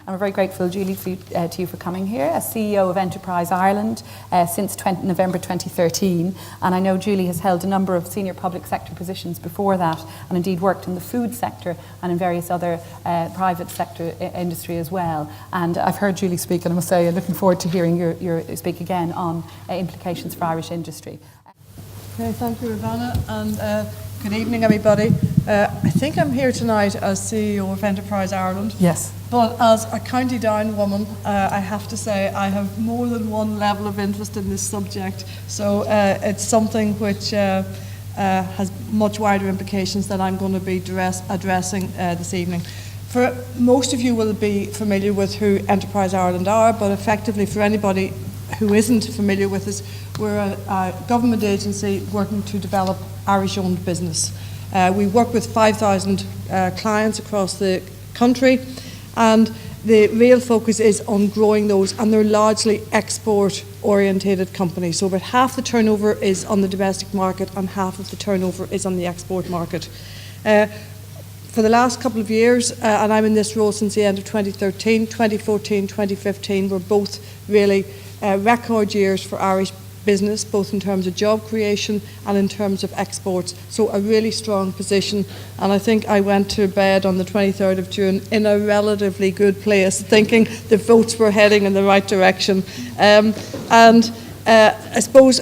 we're very grateful, Julie, to you for coming here as CEO of Enterprise Ireland since November 2013. And I know Julie has held a number of senior public sector positions before that, and indeed worked in the food sector and in various other private sector industry as well. And I've heard Julie speak, and I must say I'm looking forward to hearing your speak again on implications for Irish industry. Okay, thank you, Ivana, and good evening, everybody. I think I'm here tonight as CEO of Enterprise Ireland. Yes. But as a County Down woman, I have to say I have more than one level of interest in this subject. So it's something which has much wider implications that I'm going to be addressing this evening. For most of you will be familiar with who Enterprise Ireland are, but effectively for anybody who isn't familiar with us, we're a government agency working to develop Irish-owned business. We work with 5,000 clients across the country, and the real focus is on growing those, and they're largely export-orientated companies. So about half the turnover is on the domestic market and half of the turnover is on the export market. For the last couple of years, and I'm in this role since the end of 2013, 2014, 2015 were both really record years for Irish business, both in terms of job creation and in terms of exports. So a really strong position, and I think I went to bed on the 23rd of June in a relatively good place, thinking the votes were heading in the right direction. I suppose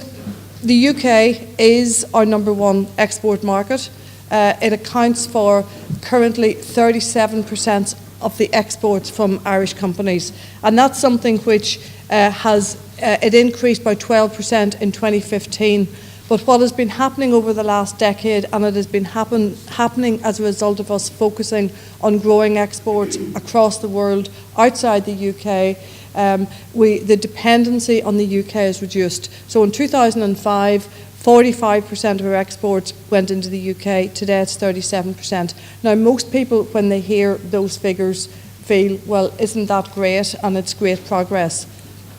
the UK is our number one export market. It accounts for currently 37% of the exports from Irish companies, and that's something which it increased by 12% in 2015. But what has been happening over the last decade, and it has been happening as a result of us focusing on growing exports across the world, outside the UK, the dependency on the UK is reduced. So in 2005, 45% of our exports went into the UK. Today it's 37%. Now most people, when they hear those figures, feel, well, isn't that great? And it's great progress.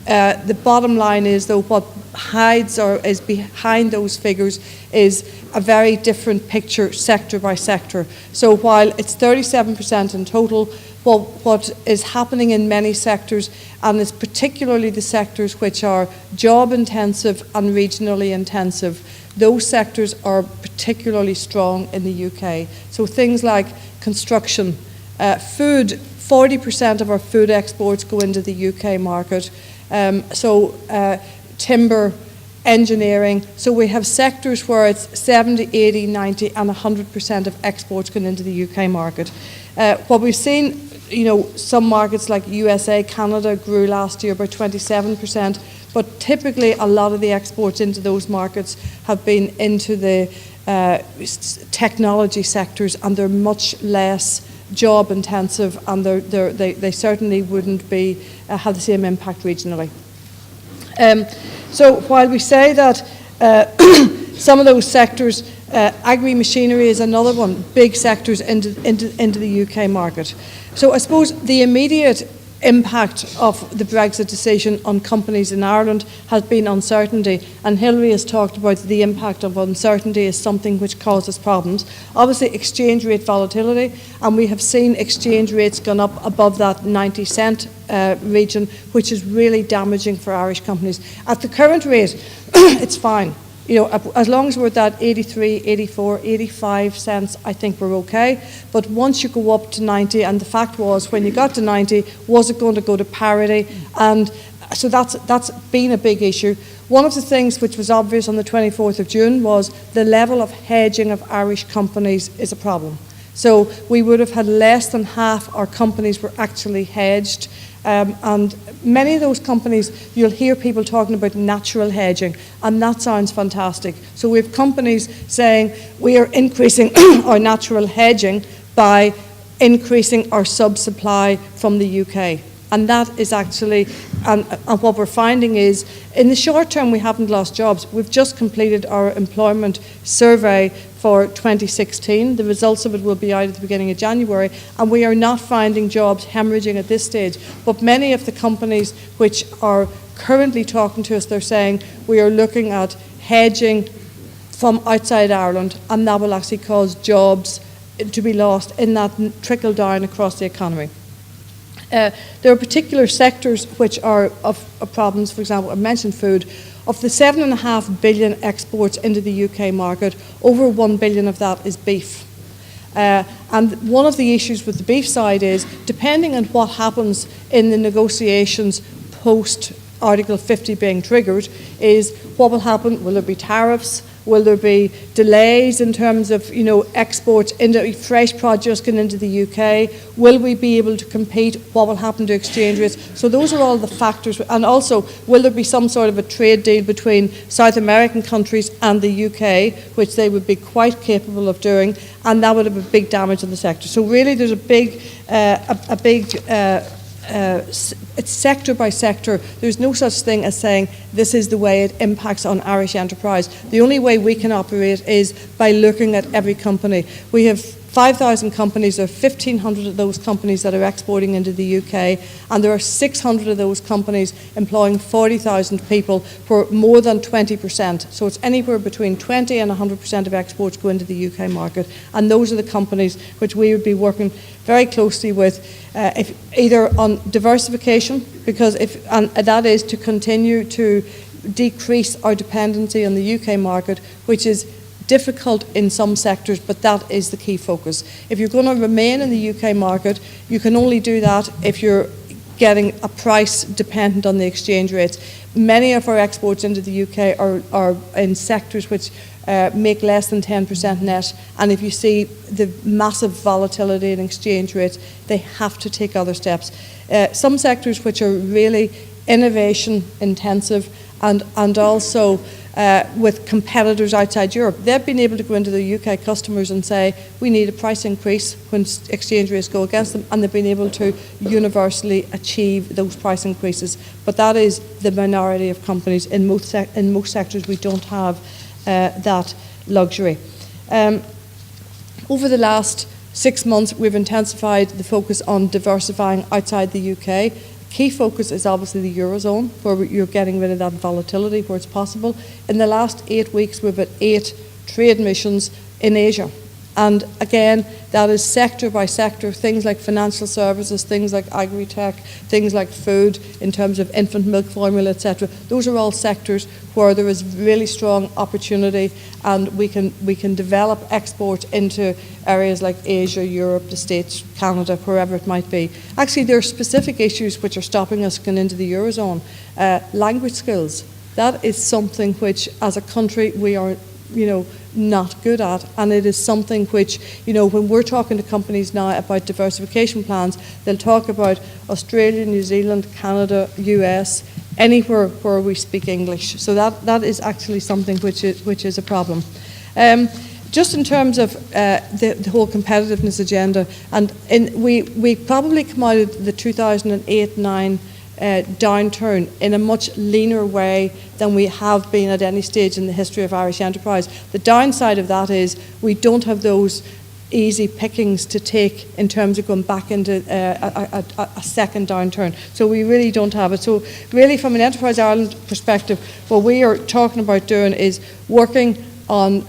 The bottom line is, though, what hides or is behind those figures is a very different picture sector by sector. So while it's 37% in total, what is happening in many sectors, and it's particularly the sectors which are job intensive and regionally intensive, those sectors are particularly strong in the UK. So things like construction, food, 40% of our food exports go into the UK market. Timber, engineering. So we have sectors where it's 70, 80, 90 and 100% of exports going into the UK market. What we've seen, some markets like USA, Canada grew last year by 27%, but typically a lot of the exports into those markets have been into the technology sectors, and they're much less job intensive, and they certainly wouldn't have the same impact regionally. So while we say that some of those sectors, agri-machinery is another one, big sectors into the UK market. So I suppose the immediate impact of the Brexit decision on companies in Ireland has been uncertainty, and Hilary has talked about the impact of uncertainty as something which causes problems. Obviously exchange rate volatility, and we have seen exchange rates gone up above that 90 cent region, which is really damaging for Irish companies. At the current rate, it's fine. As long as we're at that 83, 84, 85 cents, I think we're okay. But once you go up to 90, and the fact was, when you got to 90, was it going to go to parity? And so that's been a big issue. One of the things which was obvious on the 24th of June was the level of hedging of Irish companies is a problem. So we would have had less than half our companies were actually hedged. And many of those companies, you'll hear people talking about natural hedging, and that sounds fantastic. So we have companies saying we are increasing our natural hedging by increasing our sub-supply from the UK. And that is actually, and what we're finding is, in the short term we haven't lost jobs. We've just completed our employment survey for 2016. The results of it will be out at the beginning of January, and we are not finding jobs hemorrhaging at this stage. But many of the companies which are currently talking to us, they're saying we are looking at hedging from outside Ireland, and that will actually cause jobs to be lost in that trickle down across the economy. There are particular sectors which are of problems. For example, I mentioned food. Of the 7.5 billion exports into the UK market, over 1 billion of that is beef. And one of the issues with the beef side is, depending on what happens in the negotiations post Article 50 being triggered, is what will happen. Will there be tariffs? Will there be delays in terms of, exports into fresh produce going into the UK? Will we be able to compete? What will happen to exchange rates? So those are all the factors. And also, will there be some sort of a trade deal between South American countries and the UK, which they would be quite capable of doing, and that would have a big damage on the sector. So really, there's it's sector by sector. There's no such thing as saying this is the way it impacts on Irish enterprise. The only way we can operate is by looking at every company. We have 5,000 companies. There are 1,500 of those companies that are exporting into the UK, and there are 600 of those companies employing 40,000 people for more than 20%. So it's anywhere between 20 and 100% of exports go into the UK market, and those are the companies which we would be working very closely with, if either on diversification, and that is to continue to decrease our dependency on the UK market, which is difficult in some sectors, but that is the key focus. If you're going to remain in the UK market, you can only do that if you're getting a price dependent on the exchange rates. Many of our exports into the UK are in sectors which make less than 10% net, and if you see the massive volatility in exchange rates, they have to take other steps. Some sectors which are really innovation intensive and also with competitors outside Europe, they've been able to go into the UK customers and say, we need a price increase when exchange rates go against them, and they've been able to universally achieve those price increases. But that is the minority of companies. In most sectors, we don't have that luxury. Over the last 6 months, we've intensified the focus on diversifying outside the UK. Key focus is obviously the Eurozone, where you're getting rid of that volatility where it's possible. In the last 8 weeks, we've had 8 trade missions in Asia. And again, that is sector by sector, things like financial services, things like agri-tech, things like food in terms of infant milk formula, etc. Those are all sectors where there is really strong opportunity, and we can develop export into areas like Asia, Europe, the States, Canada, wherever it might be. Actually, there are specific issues which are stopping us going into the Eurozone. Language skills. That is something which, as a country, we are, not good at, and it is something which, when we're talking to companies now about diversification plans, they'll talk about Australia, New Zealand, Canada, US, anywhere where we speak English. So that is actually something which is a problem. Just in terms of the whole competitiveness agenda, and we probably come out of the 2008-9 downturn in a much leaner way than we have been at any stage in the history of Irish enterprise. The downside of that is we don't have those easy pickings to take in terms of going back into a second downturn. So we really don't have it. So really, from an Enterprise Ireland perspective, what we are talking about doing is working on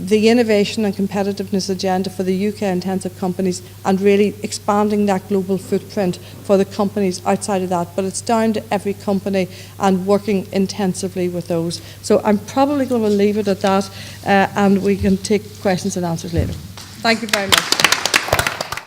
the innovation and competitiveness agenda for the UK intensive companies, and really expanding that global footprint for the companies outside of that. But it's down to every company and working intensively with those. So I'm probably going to leave it at that, and we can take questions and answers later. Thank you very much.